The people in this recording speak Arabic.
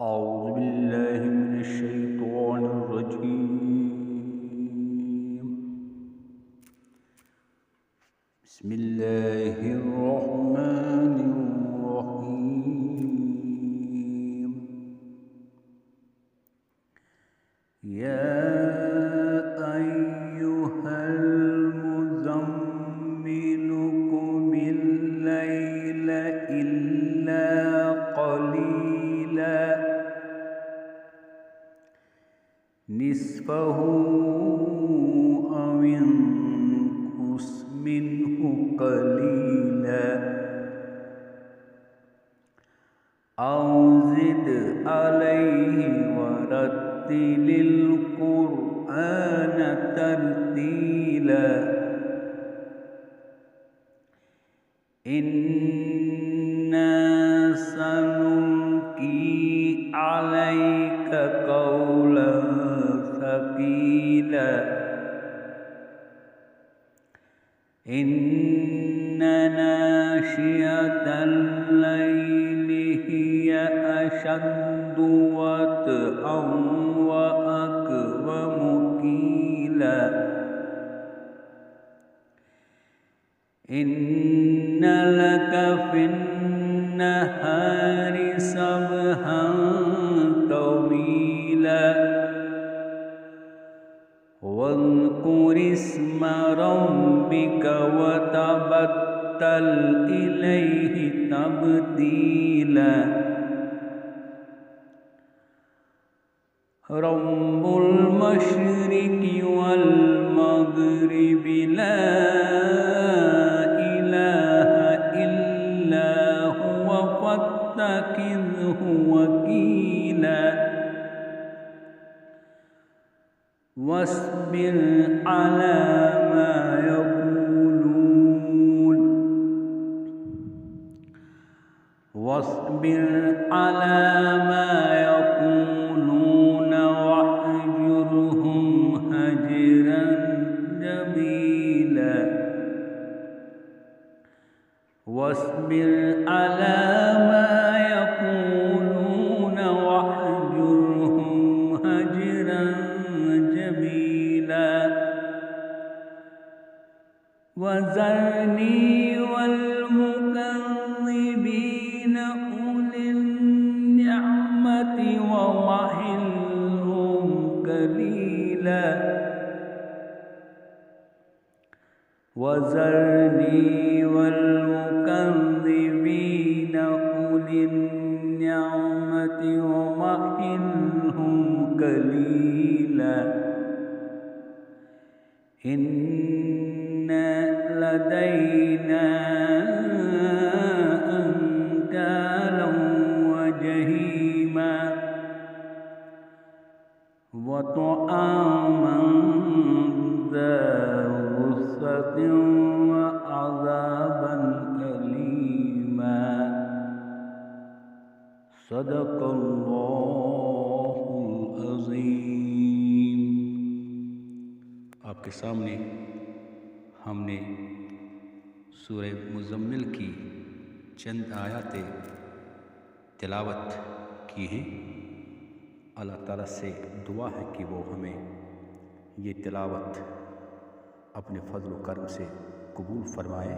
أعوذ بالله من الشيطان الرجيم. بسم الله الرحمن الرحيم. يا أيها المزمل قم الليل إلا قليلا نصفه أو انقص منه قليلا أو زد عليه ورتل القرآن ترتيلا إنا سنلقي عليك قولا ثقيلا إن ناشئة الليل هي أشد وطئا وأقوم قيلا إن لك في النهار سبحا طويلا واذكر اسم ربك وتبتل إليه تبتيلا رب المشرق والمغرب لا إله إلا هو فاتخذه وكيلا واصبر على ما يقولون واهجرهم هجرا جميلا واصبر على ما يقولون واهجرهم هجرا جميلا وذرني والمكذبين أولي النعمة ومهلهم قليلا وذرني والمكذبين أولي النعمة ومهلهم قليلا إن لدينا أنكالا وجحيما وطعاما ذا غصة وعذابا أليما صدق الله العظيम। आपके सामने हमने सूरह मुज़म्मिल की चंद आयतें तिलावत की हैं। अल्लाह ताला से दुआ है कि वो हमें ये तिलावत अपने फज़ल व करम से कबूल फरमाए।